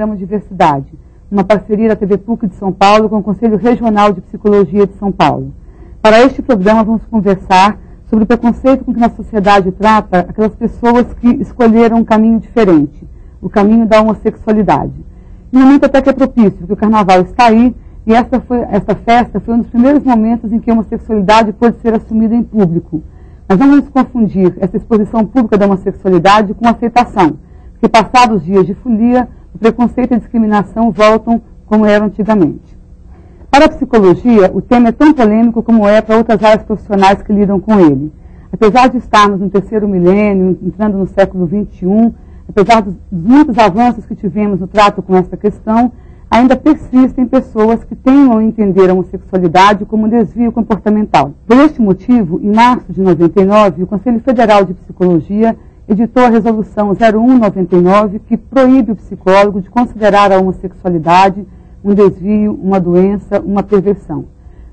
programa Diversidade, uma parceria da TV PUC de São Paulo com o Conselho Regional de Psicologia de São Paulo. Para este programa, vamos conversar sobre o preconceito com que a sociedade trata aquelas pessoas que escolheram um caminho diferente, o caminho da homossexualidade. E um momento até que é propício, porque o Carnaval está aí, e esta festa foi um dos primeiros momentos em que a homossexualidade pôde ser assumida em público. Mas não vamos confundir essa exposição pública da homossexualidade com aceitação, porque passados os dias de folia, o preconceito e a discriminação voltam como eram antigamente. Para a psicologia, o tema é tão polêmico como é para outras áreas profissionais que lidam com ele. Apesar de estarmos no terceiro milênio, entrando no século XXI, apesar dos muitos avanços que tivemos no trato com essa questão, ainda persistem pessoas que tenham a entender a homossexualidade como um desvio comportamental. Por este motivo, em março de 99, o Conselho Federal de Psicologia editou a Resolução 0199, que proíbe o psicólogo de considerar a homossexualidade um desvio, uma doença, uma perversão.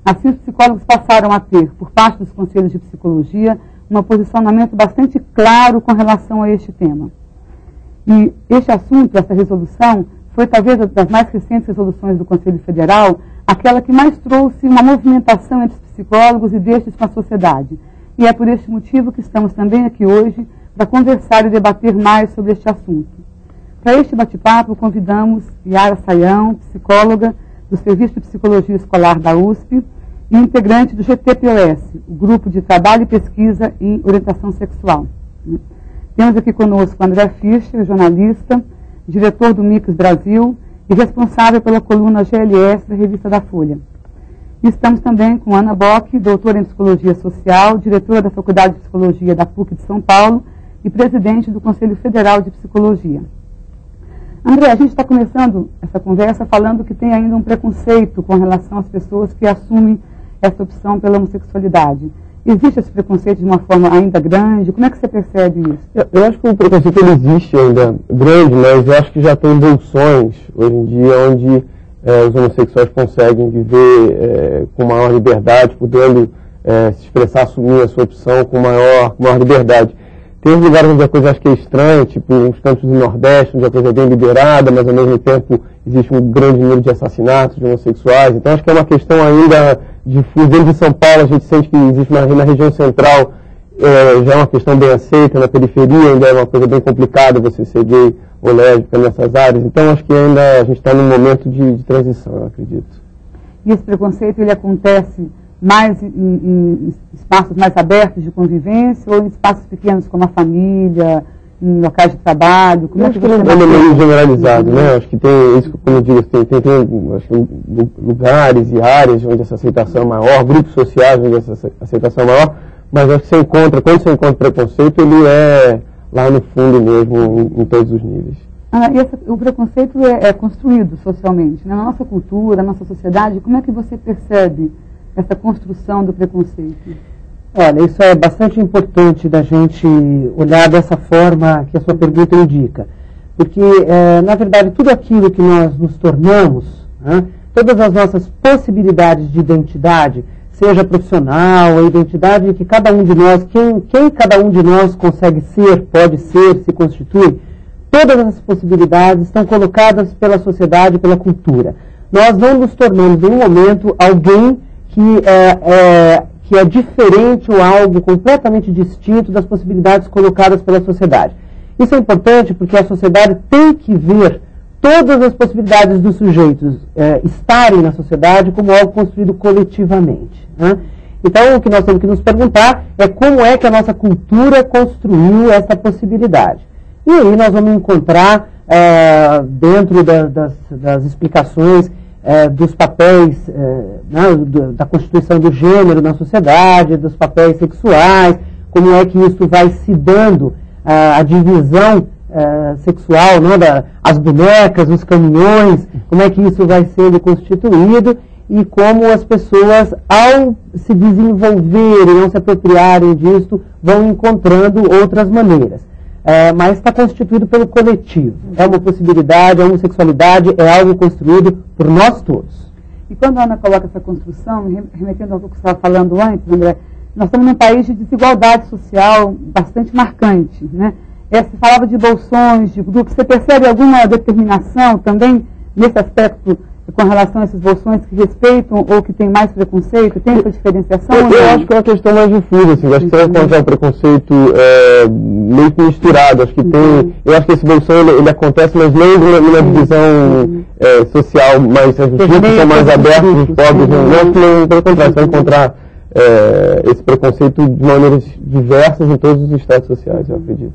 Assim, os psicólogos passaram a ter, por parte dos conselhos de psicologia, um posicionamento bastante claro com relação a este tema. E este assunto, essa resolução, foi talvez das mais recentes resoluções do Conselho Federal, aquela que mais trouxe uma movimentação entre os psicólogos e destes com a sociedade. E é por este motivo que estamos também aqui hoje para conversar e debater mais sobre este assunto. Para este bate-papo, convidamos Yara Sayão, psicóloga do Serviço de Psicologia Escolar da USP e integrante do GTPOS, o Grupo de Trabalho e Pesquisa em Orientação Sexual. Temos aqui conosco André Fischer, jornalista, diretor do Mix Brasil e responsável pela coluna GLS da Revista da Folha. E estamos também com Ana Bock, doutora em Psicologia Social, diretora da Faculdade de Psicologia da PUC de São Paulo e presidente do Conselho Federal de Psicologia. André, a gente está começando essa conversa falando que tem ainda um preconceito com relação às pessoas que assumem essa opção pela homossexualidade. Existe esse preconceito de uma forma ainda grande? Como é que você percebe isso? Eu acho que o preconceito ele existe ainda grande, mas eu acho que já tem evoluções hoje em dia onde os homossexuais conseguem viver com maior liberdade, podendo se expressar, assumir a sua opção com maior liberdade. Tem lugares onde a coisa acho que é estranha, tipo uns cantos do Nordeste, onde a coisa é bem liberada, mas ao mesmo tempo existe um grande número de assassinatos de homossexuais. Então acho que é uma questão ainda difusa. Dentro de São Paulo a gente sente que existe na região central já é uma questão bem aceita, na periferia ainda é uma coisa bem complicada você ser gay ou lésbica nessas áreas. Então acho que ainda a gente está num momento de transição, eu acredito. E esse preconceito ele acontece mais em espaços mais abertos de convivência ou em espaços pequenos como a família, em locais de trabalho? Como é que você é meio generalizado, né? Acho que tem isso, como eu digo, tem acho que lugares e áreas onde essa aceitação é maior, grupos sociais onde essa aceitação é maior, mas acho que quando você encontra preconceito, ele é lá no fundo mesmo, em todos os níveis. O preconceito é construído socialmente, né? Na nossa cultura, na nossa sociedade. Como é que você percebe essa construção do preconceito? Olha, isso é bastante importante da gente olhar dessa forma que a sua pergunta indica. Porque, na verdade, tudo aquilo que nós nos tornamos, né, todas as nossas possibilidades de identidade, seja profissional, a identidade que cada um de nós, quem cada um de nós consegue ser, pode ser, se constitui, todas essas possibilidades estão colocadas pela sociedade, pela cultura. Nós não nos tornamos, em nenhum momento, alguém que é diferente ou algo completamente distinto das possibilidades colocadas pela sociedade. Isso é importante porque a sociedade tem que ver todas as possibilidades dos sujeitos estarem na sociedade como algo construído coletivamente, né? Então, o que nós temos que nos perguntar é como é que a nossa cultura construiu essa possibilidade. E aí nós vamos encontrar, dentro das explicações dos papéis da constituição do gênero na sociedade, dos papéis sexuais, como é que isso vai se dando, a divisão sexual, né, as bonecas, os caminhões, como é que isso vai sendo constituído e como as pessoas, ao se desenvolverem, ao se apropriarem disso, vão encontrando outras maneiras. Mas está constituído pelo coletivo. É uma possibilidade, a homossexualidade é algo construído por nós todos. E quando a Ana coloca essa construção, remetendo ao que você estava falando antes, André, nós estamos num país de desigualdade social bastante marcante, né? Você falava de bolsões, de grupos. Você percebe alguma determinação também nesse aspecto com relação a esses bolsões que respeitam ou que têm mais preconceito? Tem essa diferenciação? Eu acho que é uma questão mais difusa, assim. Acho que você vai encontrar o preconceito meio que misturado. Acho que tem. Eu acho que esse bolsão ele acontece, mas não numa divisão social, mas os grupos são mais abertos, os pobres. Não acho que pelo contrário, você vai encontrar esse preconceito de maneiras diversas em todos os estados sociais, eu acredito.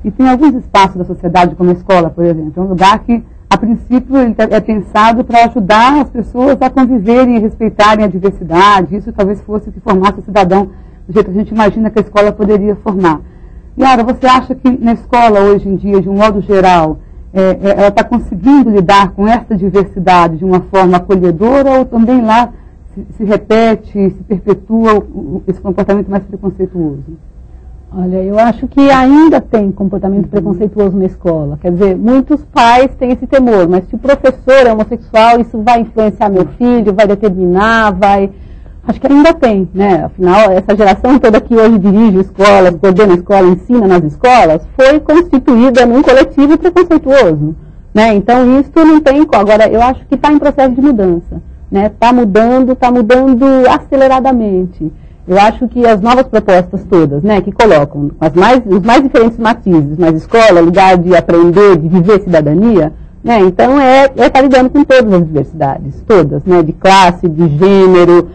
E tem alguns espaços da sociedade, como a escola, por exemplo, é um lugar que, a princípio, ele é pensado para ajudar as pessoas a conviverem e respeitarem a diversidade. Isso talvez fosse o que formasse o cidadão do jeito que a gente imagina que a escola poderia formar. Yara, você acha que na escola, hoje em dia, de um modo geral, ela está conseguindo lidar com essa diversidade de uma forma acolhedora ou também lá se repete, se perpetua esse comportamento mais preconceituoso? Olha, eu acho que ainda tem comportamento preconceituoso na escola. Quer dizer, muitos pais têm esse temor, mas se o professor é homossexual, isso vai influenciar meu filho, vai determinar, vai... Acho que ainda tem, né? Afinal, essa geração toda que hoje dirige escolas, coordena a escola, ensina nas escolas, foi constituída num coletivo preconceituoso, né? Então, isso não tem... Agora, eu acho que está em processo de mudança, né? Está mudando aceleradamente. Eu acho que as novas propostas todas, né, que colocam os mais diferentes matizes, mas escola, lugar de aprender, de viver cidadania, né, então tá lidando com todas as diversidades, todas, né, de classe, de gênero,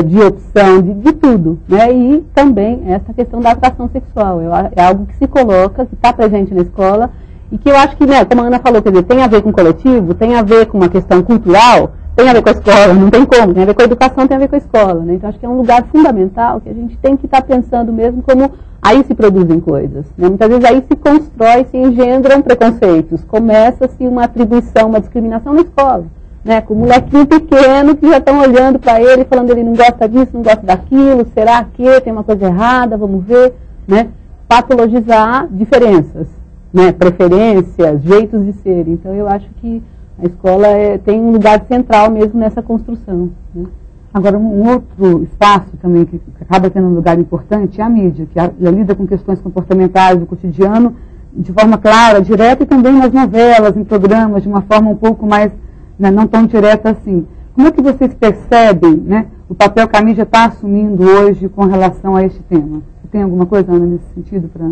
de opção, de tudo, né, e também essa questão da atração sexual, é algo que se coloca, que está presente na escola, e que eu acho que, né, como a Ana falou, quer dizer, tem a ver com o coletivo, tem a ver com uma questão cultural, tem a ver com a escola, não tem como, tem a ver com a educação, tem a ver com a escola, né? Então acho que é um lugar fundamental que a gente tem que estar pensando mesmo como aí se produzem coisas, né? Muitas vezes aí se constrói, se engendram preconceitos, começa-se uma atribuição, uma discriminação na escola, né? Com um molequinho pequeno que já estão olhando para ele, falando ele não gosta disso, não gosta daquilo, será que tem uma coisa errada, vamos ver, né? Patologizar diferenças, né? Preferências, jeitos de ser. Então eu acho que a escola tem um lugar central mesmo nessa construção, né? Agora, um outro espaço também que acaba tendo um lugar importante é a mídia, que lida com questões comportamentais do cotidiano de forma clara, direta, e também nas novelas, em programas, de uma forma um pouco mais, né, não tão direta assim. Como é que vocês percebem, né, o papel que a mídia está assumindo hoje com relação a este tema? Você tem alguma coisa, Ana, nesse sentido para...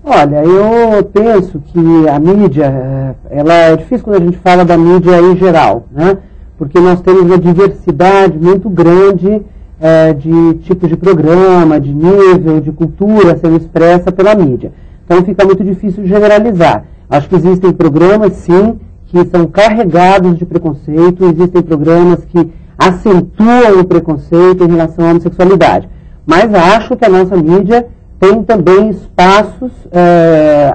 Olha, eu penso que a mídia, ela é difícil quando a gente fala da mídia em geral, né? Porque nós temos uma diversidade muito grande de tipos de programa, de nível, de cultura sendo expressa pela mídia. Então fica muito difícil generalizar. Acho que existem programas, sim, que são carregados de preconceito, existem programas que acentuam o preconceito em relação à homossexualidade. Mas acho que a nossa mídia tem também espaços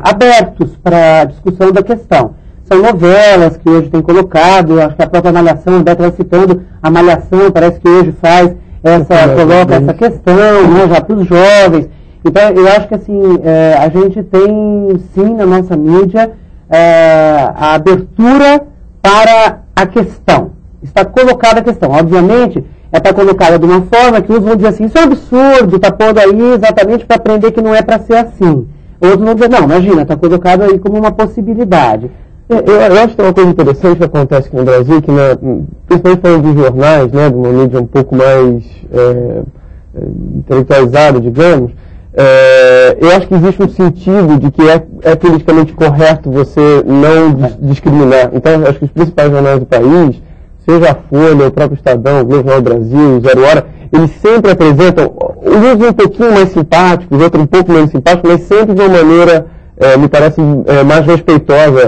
abertos para a discussão da questão. São novelas que hoje tem colocado, acho que a própria Malhação, a Beth estava citando, a Malhação parece que hoje coloca essa questão, né, já para os jovens. Então, eu acho que assim, a gente tem, sim, na nossa mídia, a abertura para a questão. Está colocada a questão. Obviamente, está colocada de uma forma que uns vão dizer assim, isso é um absurdo, está pondo aí exatamente para aprender que não é para ser assim. Outros vão dizer, não, imagina, está colocado aí como uma possibilidade. Eu acho que tem uma coisa interessante que acontece aqui no Brasil, que principalmente falando de jornais, né, de uma mídia um pouco mais intelectualizada, digamos, eu acho que existe um sentido de que é politicamente correto você não discriminar. Então, acho que os principais jornais do país, seja a Folha, o próprio Estadão, o Globo Jornal do Brasil, o Zero Hora, eles sempre apresentam, uns um pouquinho mais simpáticos, outros um pouco menos simpáticos, mas sempre de uma maneira, me parece, mais respeitosa.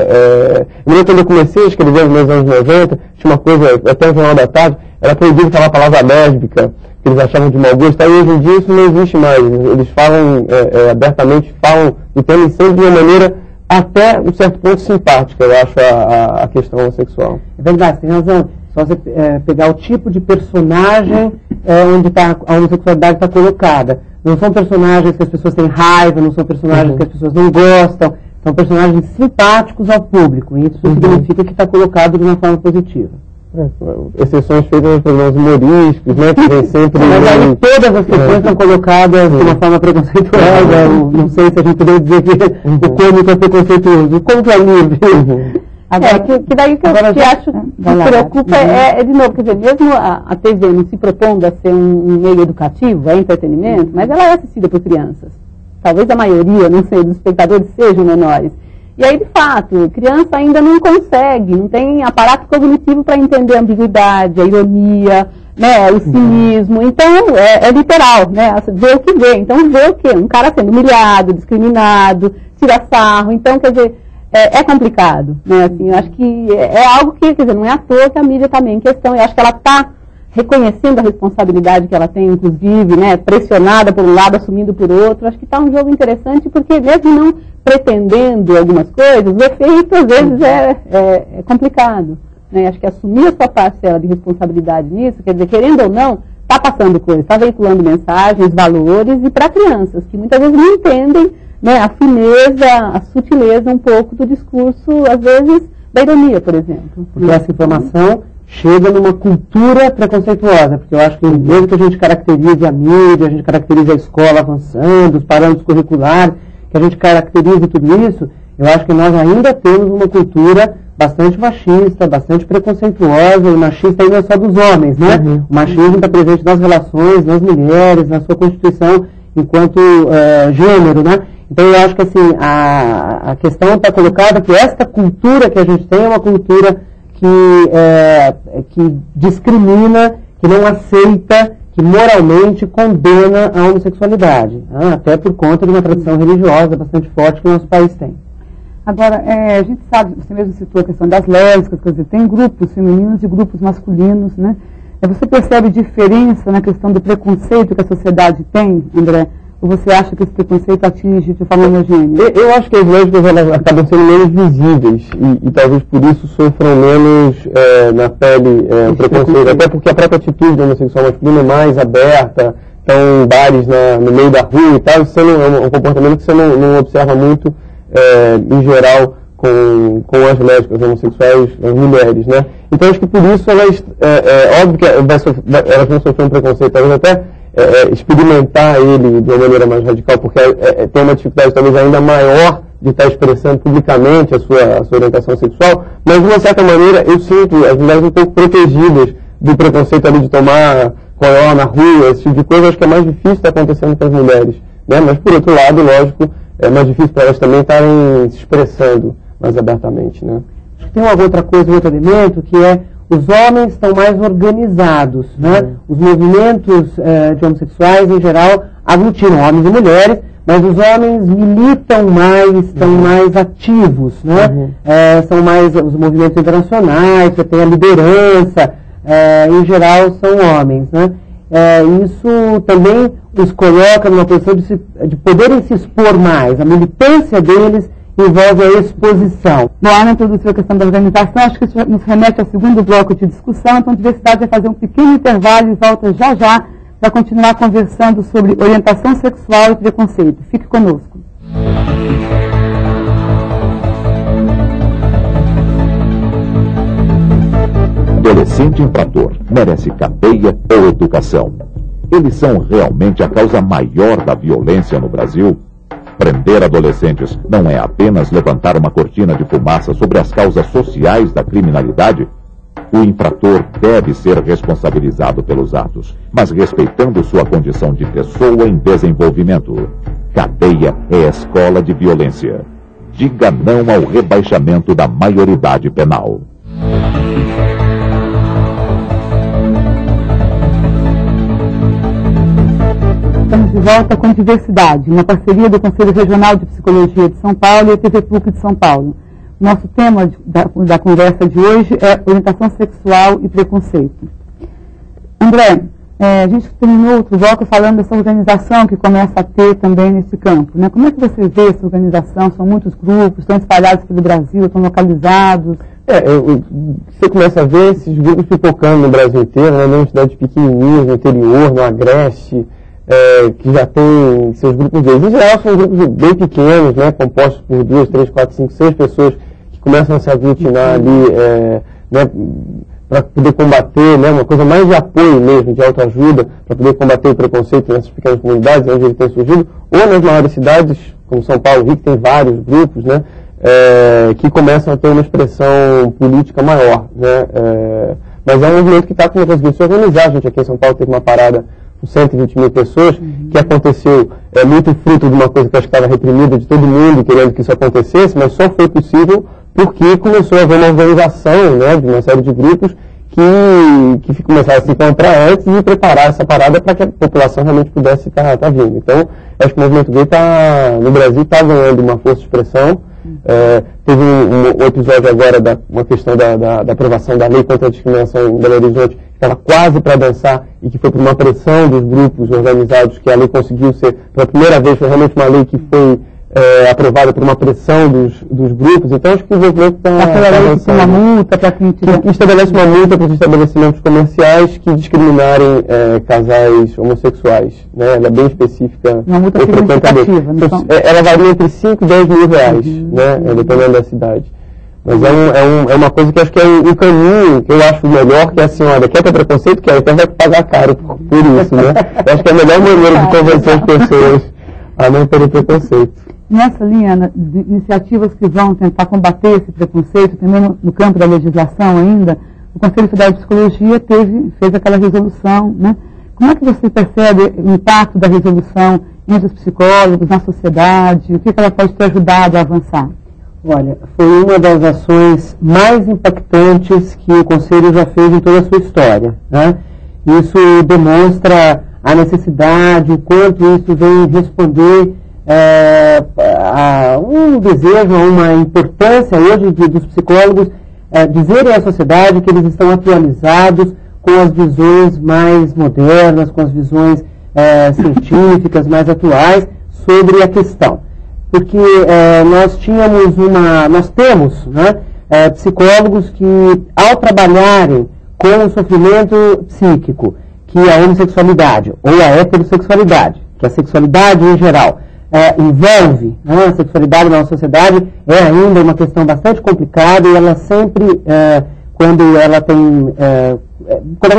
Eu lembro quando eu comecei a escrever nos anos 90, tinha uma coisa, até o Jornal da Tarde, era proibido falar a palavra lésbica, que eles achavam de mau gosto. Aí hoje em dia isso não existe mais. Eles falam abertamente, falam do tema sempre de uma maneira até um certo ponto simpática, eu acho, a questão homossexual. É verdade, tem razão. Só você pegar o tipo de personagem onde a homossexualidade está colocada. Não são personagens que as pessoas têm raiva, não são personagens que as pessoas não gostam, são personagens simpáticos ao público. E isso significa que está colocado de uma forma positiva. Exceções feitas nos programas humorísticos, né, que vem sempre... Mas aí todas as questões são colocadas de uma forma preconceituosa, não sei se a gente poderia dizer que o cômico é preconceituoso. Como que é livre? Agora, que daí que eu que acho que preocupa é, de novo, quer dizer, mesmo a TV não se propondo a ser um meio educativo, é entretenimento, mas ela é assistida por crianças. Talvez a maioria, não sei, dos espectadores sejam menores. E aí, de fato, criança ainda não consegue, não tem aparato cognitivo para entender a ambiguidade, a ironia, né, o cinismo. Então, é literal, né, vê o que vê. Então, vê o quê? Um cara sendo humilhado, discriminado, tira sarro. Então, quer dizer, é complicado, né, assim, eu acho que é algo que, quer dizer, não é à toa que a mídia também em questão. Eu acho que ela está reconhecendo a responsabilidade que ela tem, inclusive, né, pressionada por um lado, assumindo por outro. Acho que está um jogo interessante, porque mesmo não pretendendo algumas coisas, o efeito, às vezes, é complicado. Né? Acho que assumir a sua parcela de responsabilidade nisso, quer dizer, querendo ou não, está passando coisas, está veiculando mensagens, valores, e para crianças, que muitas vezes não entendem, né, a fineza, a sutileza um pouco do discurso, às vezes, da ironia, por exemplo. Porque essa informação chega numa cultura preconceituosa, porque eu acho que mesmo que a gente caracterize a mídia, a gente caracterize a escola avançando, os parâmetros curriculares, que a gente caracterize tudo isso, eu acho que nós ainda temos uma cultura bastante machista, bastante preconceituosa, e machista ainda só dos homens, né? Uhum. O machismo está presente nas relações, nas mulheres, na sua constituição enquanto gênero, né? Então eu acho que assim, a questão está colocada que esta cultura que a gente tem é uma cultura que discrimina, que não aceita, que moralmente condena a homossexualidade, até por conta de uma tradição religiosa bastante forte que o nosso país tem. Agora, a gente sabe, você mesmo citou a questão das lésbicas, quer dizer, tem grupos femininos e grupos masculinos, né? Você percebe diferença na questão do preconceito que a sociedade tem, André? Ou você acha que esse preconceito atinge de forma homogênea? Eu acho que as lésbicas elas acabam sendo menos visíveis e talvez por isso sofram menos na pele o preconceito. Até porque a própria atitude do homossexual masculino é mais aberta, estão em bares no meio da rua e tal, isso é um comportamento que você não observa muito, em geral, com as lésbicas, homossexuais, as mulheres, né? Então acho que por isso elas, óbvio que elas vão sofrer um preconceito, talvez até experimentar ele de uma maneira mais radical, porque tem uma dificuldade talvez ainda maior de estar expressando publicamente a sua orientação sexual, mas de uma certa maneira eu sinto as mulheres um pouco protegidas do preconceito ali de tomar coió na rua, esse tipo de coisa. Acho que é mais difícil estar acontecendo com as mulheres, né? Mas por outro lado, lógico, é mais difícil para elas também estarem se expressando mais abertamente, né? Acho que tem uma outra coisa, um outro elemento, que é os homens estão mais organizados, né? Os movimentos de homossexuais, em geral, aglutinam homens e mulheres, mas os homens militam mais, estão mais ativos, né? São mais os movimentos internacionais, você tem a liderança, em geral são homens, né? Isso também os coloca numa posição de poderem se expor mais, a militância deles envolve a exposição. Bom, Ana introduziu a questão da organização, acho que isso nos remete ao segundo bloco de discussão, então a diversidade vai fazer um pequeno intervalo e volta já para continuar conversando sobre orientação sexual e preconceito. Fique conosco. Adolescente infrator merece cadeia ou educação? Eles são realmente a causa maior da violência no Brasil? Prender adolescentes não é apenas levantar uma cortina de fumaça sobre as causas sociais da criminalidade? O infrator deve ser responsabilizado pelos atos, mas respeitando sua condição de pessoa em desenvolvimento. Cadeia é escola de violência. Diga não ao rebaixamento da maioridade penal. Estamos de volta com Diversidade, uma parceria do Conselho Regional de Psicologia de São Paulo e a TV PUC de São Paulo. Nosso tema da conversa de hoje é orientação sexual e preconceito. André, a gente terminou outro bloco falando dessa organização que começa a ter também nesse campo, né? Como é que você vê essa organização? São muitos grupos, estão espalhados pelo Brasil, estão localizados? Você começa a ver esses grupos pipocando no Brasil inteiro, né? Em cidades pequenininhas, no interior, no Agreste, que já tem seus grupos deles. Em geral são grupos bem pequenos, né, compostos por 2, 3, 4, 5, 6 pessoas que começam a se aglutinar ali, né, para poder combater, né, uma coisa mais de apoio mesmo, de autoajuda, para poder combater o preconceito nessas pequenas comunidades onde ele tem surgido, ou nas maiores cidades, como São Paulo, Rio, que tem vários grupos, né, que começam a ter uma expressão política maior, né, mas é um movimento que está conseguindo se organizar. A gente aqui em São Paulo teve uma parada com 120 mil pessoas, que aconteceu muito fruto de uma coisa que eu acho que estava reprimida de todo mundo, querendo que isso acontecesse, mas só foi possível porque começou a haver uma organização, né, de uma série de grupos que começaram a se encontrar antes e preparar essa parada para que a população realmente pudesse estar vindo. Então, acho que o movimento gay no Brasil está ganhando uma força de expressão. Teve um episódio agora uma questão da aprovação da lei contra a discriminação em Belo Horizonte, que estava quase para dançar e que foi por uma pressão dos grupos organizados que a lei conseguiu ser, pela primeira vez, foi realmente uma lei que foi aprovada por uma pressão dos grupos. Então acho que o movimento está uma multa para quem tiver... que estabelece uma multa para os estabelecimentos comerciais que discriminarem casais homossexuais, né? Ela é bem específica. Uma multa significativa. Então, ela varia entre 5 e 10 mil reais, né? Dependendo da cidade. Mas é uma coisa que acho que é um caminho que eu acho melhor, que é assim, olha, quer ter preconceito, quer, então vai pagar caro por isso, né? Eu acho que é a melhor maneira de convencer as pessoas a não terem preconceito. Nessa linha de iniciativas que vão tentar combater esse preconceito, também no campo da legislação ainda, o Conselho Federal de Psicologia fez aquela resolução, né? Como é que você percebe o impacto da resolução entre os psicólogos, na sociedade? O que ela pode ter ajudado a avançar? Olha, foi uma das ações mais impactantes que o Conselho já fez em toda a sua história, né? Isso demonstra a necessidade, o quanto isso vem responder a um desejo, a uma importância hoje dos psicólogos dizerem à sociedade que eles estão atualizados com as visões mais modernas, com as visões científicas mais atuais sobre a questão. Porque nós temos, né, psicólogos que, ao trabalharem com o sofrimento psíquico, que a homossexualidade ou a heterossexualidade, que a sexualidade em geral envolve, né, a sexualidade na nossa sociedade é ainda uma questão bastante complicada e ela sempre, quando ela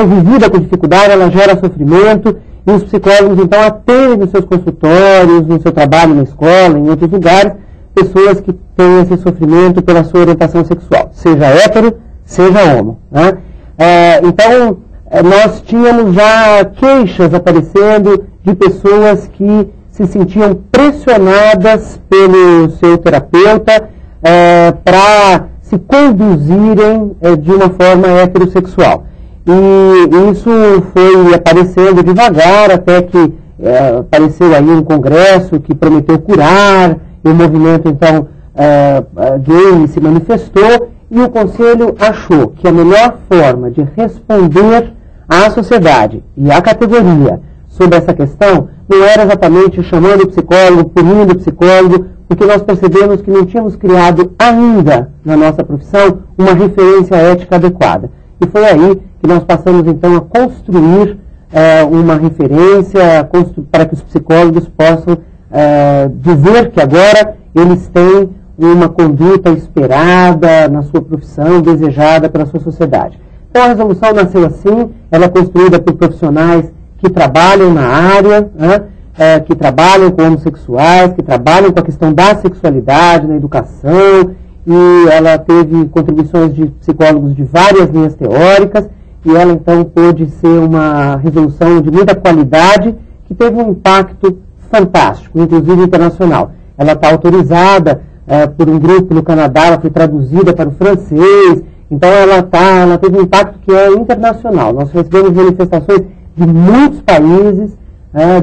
é vivida com dificuldade, ela gera sofrimento e os psicólogos então atendem nos seus consultórios, no seu trabalho na escola, em outros lugares, pessoas que têm esse sofrimento pela sua orientação sexual, seja hétero, seja homo, né? Então, nós tínhamos já queixas aparecendo de pessoas que se sentiam pressionadas pelo seu terapeuta para se conduzirem de uma forma heterossexual. E isso foi aparecendo devagar, até que apareceu aí um congresso que prometeu curar, e o movimento, então, gay se manifestou, e o Conselho achou que a melhor forma de responder à sociedade e à categoria sobre essa questão não era exatamente chamando o psicólogo, punindo o psicólogo, porque nós percebemos que não tínhamos criado ainda na nossa profissão uma referência ética adequada. E foi aí que nós passamos então a construir uma referência para que os psicólogos possam dizer que agora eles têm uma conduta esperada na sua profissão, desejada pela sua sociedade. Então a resolução nasceu assim, ela é construída por profissionais que trabalham na área, né, que trabalham com homossexuais, que trabalham com a questão da sexualidade na educação, e ela teve contribuições de psicólogos de várias linhas teóricas, e ela então pôde ser uma resolução de muita qualidade, que teve um impacto fantástico, inclusive internacional. Ela está autorizada por um grupo no Canadá, ela foi traduzida para o francês, então ela teve um impacto que é internacional. Nós recebemos manifestações de muitos países,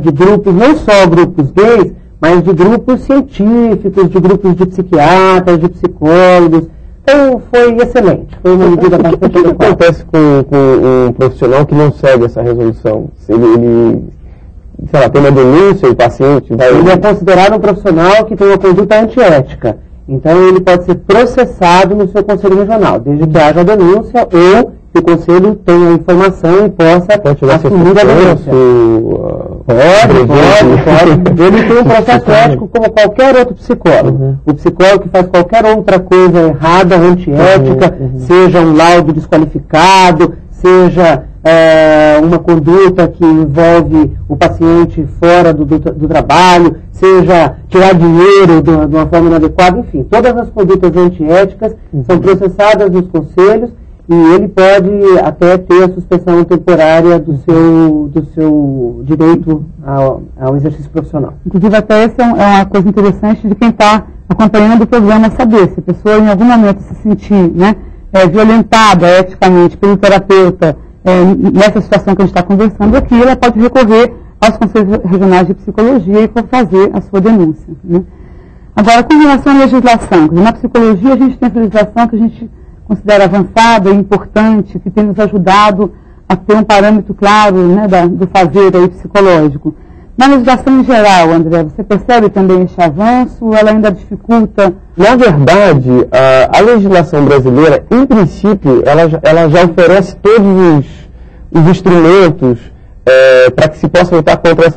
de grupos, não só grupos gays, mas de grupos científicos, de grupos de psiquiatras, de psicólogos. Então foi excelente, foi uma medida bastante adequada. O que acontece com um profissional que não segue essa resolução? Se ele sei lá, tem uma denúncia, o paciente vai... Ele é considerado um profissional que tem uma conduta antiética. Então ele pode ser processado no seu conselho regional, desde que haja denúncia ou que o Conselho tenha informação e possa assumir a denúncia. Pode. Ele tem um processo ético como qualquer outro psicólogo. O psicólogo que faz qualquer outra coisa errada, antiética, seja um laudo desqualificado, seja uma conduta que envolve o paciente fora do trabalho, seja tirar dinheiro de uma forma inadequada, enfim, todas as condutas antiéticas são processadas nos conselhos e ele pode até ter a suspensão temporária do seu direito ao exercício profissional. Inclusive, até essa é uma coisa interessante de quem está acompanhando o programa saber se a pessoa em algum momento se sentir violentada eticamente pelo terapeuta nessa situação que a gente está conversando aqui, ela pode recorrer aos Conselhos Regionais de Psicologia e fazer a sua denúncia. Né? Agora, com relação à legislação, na psicologia a gente tem essa legislação que a gente considera avançada e importante, que tem nos ajudado a ter um parâmetro claro, né, do fazer aí psicológico. Na legislação em geral, André, você percebe também esse avanço? Ela ainda dificulta? Na verdade, a legislação brasileira, em princípio, ela já oferece todos os instrumentos para que se possa lutar contra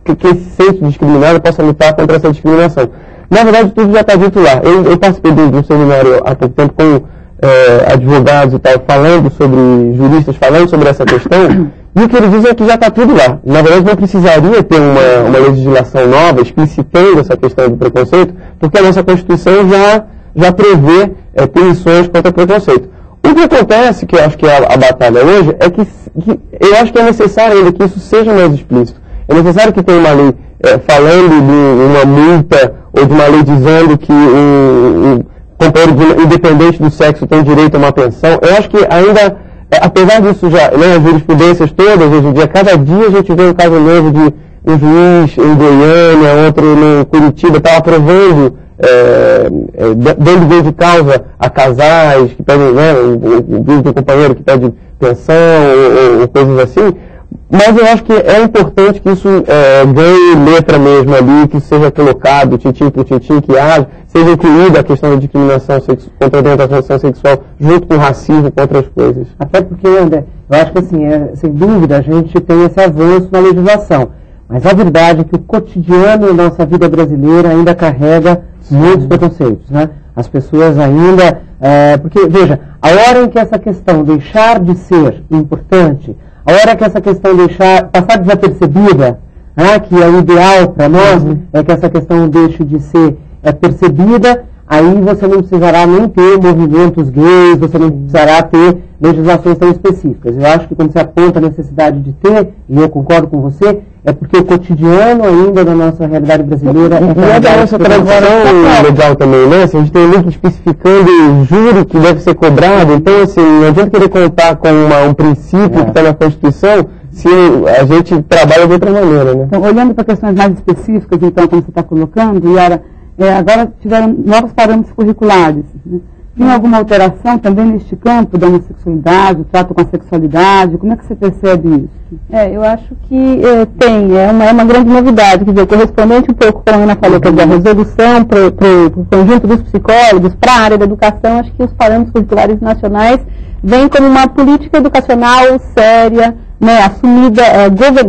que esse centro discriminado possa lutar contra essa discriminação. Na verdade, tudo já está dito lá. Eu participei de um seminário há pouco tempo com advogados e tal, juristas falando sobre essa questão, e o que eles dizem é que já está tudo lá. Na verdade, não precisaria ter uma legislação nova explicitando essa questão do preconceito, porque a nossa Constituição já prevê punições contra o preconceito. O que acontece, que eu acho que é a batalha hoje, é que eu acho que é necessário ainda que isso seja mais explícito. É necessário que tenha uma lei falando de uma multa ou de uma lei dizendo que o companheiro independente do sexo tem direito a uma pensão. Eu acho que ainda, apesar disso já, as jurisprudências todas, hoje em dia, cada dia a gente vê um caso novo de um juiz em Goiânia, outro no Curitiba, estava aprovando, dando bem de causa a casais que pedem, o companheiro que pede pensão ou coisas assim. Mas eu acho que é importante que isso ganhe letra mesmo ali, que isso seja colocado, tintim por tintim, que seja incluída a questão da discriminação contra a orientação sexual, junto com o racismo, com outras coisas. Até porque, André, eu acho que assim, sem dúvida, a gente tem esse avanço na legislação. Mas a verdade é que o cotidiano da nossa vida brasileira ainda carrega muitos preconceitos, né? As pessoas ainda... porque, veja, a hora em que essa questão deixar de ser importante, a hora que essa questão passar desapercebida, que é o ideal para nós, é que essa questão deixe de ser percebida, aí você não precisará nem ter movimentos gays, você não precisará ter legislações tão específicas. Eu acho que quando você aponta a necessidade de ter, e eu concordo com você, é porque o cotidiano ainda da nossa realidade brasileira é da nossa tradição legal também, né? Assim, a gente tem muito especificando o juro que deve ser cobrado, então assim, não adianta querer contar com um princípio que está na Constituição se a gente trabalha de outra maneira, né? Então, olhando para questões mais específicas, então, como você está colocando, Yara, agora tiveram novos parâmetros curriculares, né? Tem alguma alteração também neste campo da homossexualidade, o trato com a sexualidade? Como é que você percebe isso? Eu acho que tem, é uma grande novidade, quer dizer, correspondente um pouco com a Ana falou, que é a resolução para o conjunto dos psicólogos, para a área da educação, acho que os parâmetros curriculares nacionais vêm como uma política educacional séria, né, assumida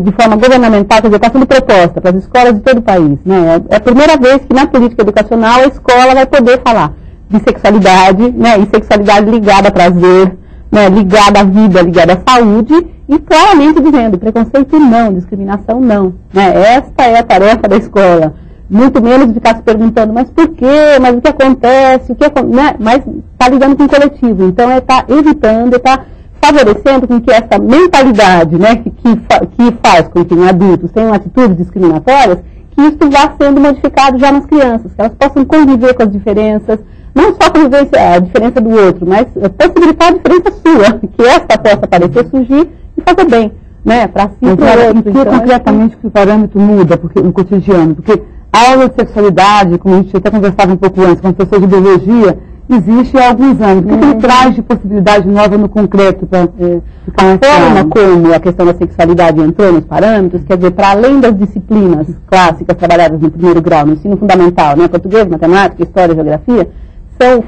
de forma governamental, quer dizer, está sendo proposta para as escolas de todo o país. Né? É a primeira vez que na política educacional a escola vai poder falar de sexualidade, né, e sexualidade ligada a prazer, né, ligada à vida, ligada à saúde, e claramente dizendo, preconceito não, discriminação não. Né, esta é a tarefa da escola. Muito menos ficar se perguntando, mas por quê, mas o que acontece, né, mas está lidando com o coletivo. Então, está evitando, está favorecendo com que essa mentalidade, né, que faz com que adultos tenham atitudes discriminatórias, que isso vá sendo modificado já nas crianças, que elas possam conviver com as diferenças, não só conviver a diferença do outro, mas possibilitar a diferença sua, que esta possa aparecer, surgir e fazer bem, né, para si e para o outro. E que concretamente que o parâmetro muda no cotidiano, porque a aula de sexualidade, como a gente até conversava um pouco antes com professor de biologia, existe há alguns anos. O que ele traz de possibilidade nova no concreto para ficar mais claro? A forma como a questão da sexualidade entrou nos parâmetros, quer dizer, para além das disciplinas clássicas trabalhadas no primeiro grau, no ensino fundamental, né, português, matemática, história, geografia,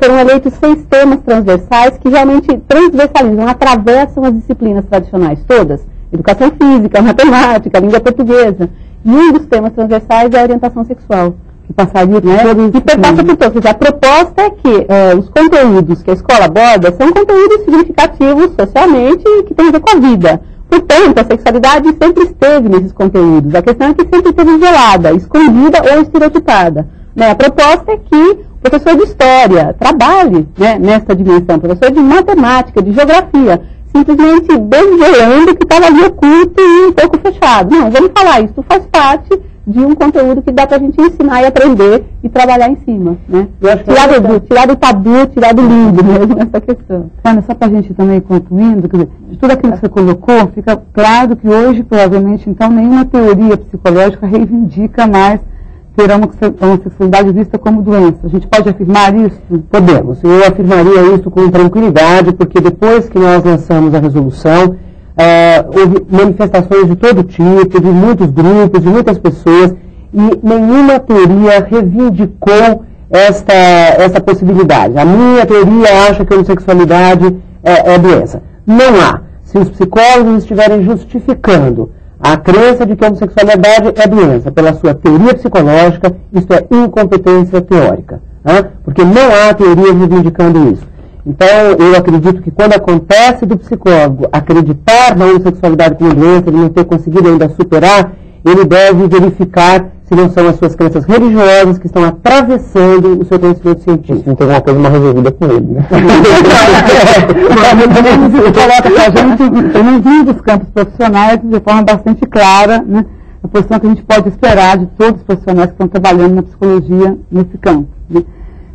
foram eleitos 6 temas transversais que realmente transversalizam, atravessam as disciplinas tradicionais todas, educação física, matemática, língua portuguesa, e um dos temas transversais é a orientação sexual. Que passaria por todos. E passa por todos. A proposta é que os conteúdos que a escola aborda são conteúdos significativos socialmente e que têm a ver com a vida. Portanto, a sexualidade sempre esteve nesses conteúdos. A questão é que sempre esteve velada, escondida ou estereotipada. A proposta é que o professor de história trabalhe, né, nessa dimensão, professor de matemática, de geografia, simplesmente desvelando que estava ali oculto e um pouco fechado. Não, vamos falar, isso faz parte de um conteúdo que dá para a gente ensinar e aprender e trabalhar em cima. Né? Tirar do tabu, tirar do lindo mesmo essa questão. Ana, só para a gente também ir concluindo, quer dizer, de tudo aquilo que você colocou, fica claro que hoje, provavelmente, então, nenhuma teoria psicológica reivindica mais ter a homossexualidade vista como doença. A gente pode afirmar isso? Podemos. Eu afirmaria isso com tranquilidade, porque depois que nós lançamos a resolução, houve manifestações de todo tipo, de muitos grupos, de muitas pessoas, e nenhuma teoria reivindicou esta possibilidade. A minha teoria acha que a homossexualidade é doença. Não há. Se os psicólogos estiverem justificando a crença de que a homossexualidade é doença pela sua teoria psicológica, isso é incompetência teórica. Porque não há teoria reivindicando isso. Então, eu acredito que quando acontece do psicólogo acreditar na homossexualidade como doença, ele não ter conseguido ainda superar, ele deve verificar se não são as suas crenças religiosas que estão atravessando o seu conhecimento científico. Então, alguma coisa mal resolvida com ele, né? Isso coloca para a gente, pelo menos um dos campos profissionais, de forma bastante clara, né, a posição que a gente pode esperar de todos os profissionais que estão trabalhando na psicologia nesse campo. Né?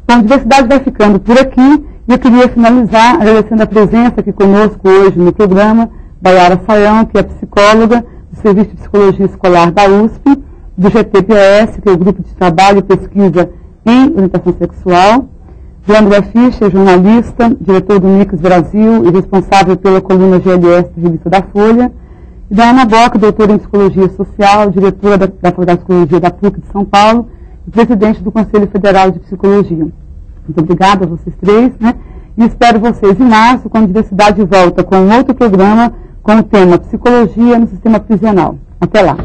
Então, a diversidade vai ficando por aqui. E eu queria finalizar agradecendo a presença aqui conosco hoje no programa da Yara Sayão, que é psicóloga do Serviço de Psicologia Escolar da USP, do GTPS, que é o Grupo de Trabalho e Pesquisa em Orientação Sexual, do André Fischer, jornalista, diretor do Mix Brasil e responsável pela coluna GLS da Revista da Folha, e da Ana Boca, doutora em Psicologia Social, diretora da Faculdade de Psicologia da PUC de São Paulo e presidente do Conselho Federal de Psicologia. Muito obrigada a vocês três, né? E espero vocês em março, quando a Diversidade volta com um outro programa com o tema Psicologia no Sistema Prisional. Até lá!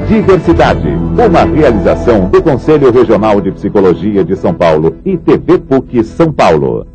Diversidade, uma realização do Conselho Regional de Psicologia de São Paulo e TV PUC São Paulo.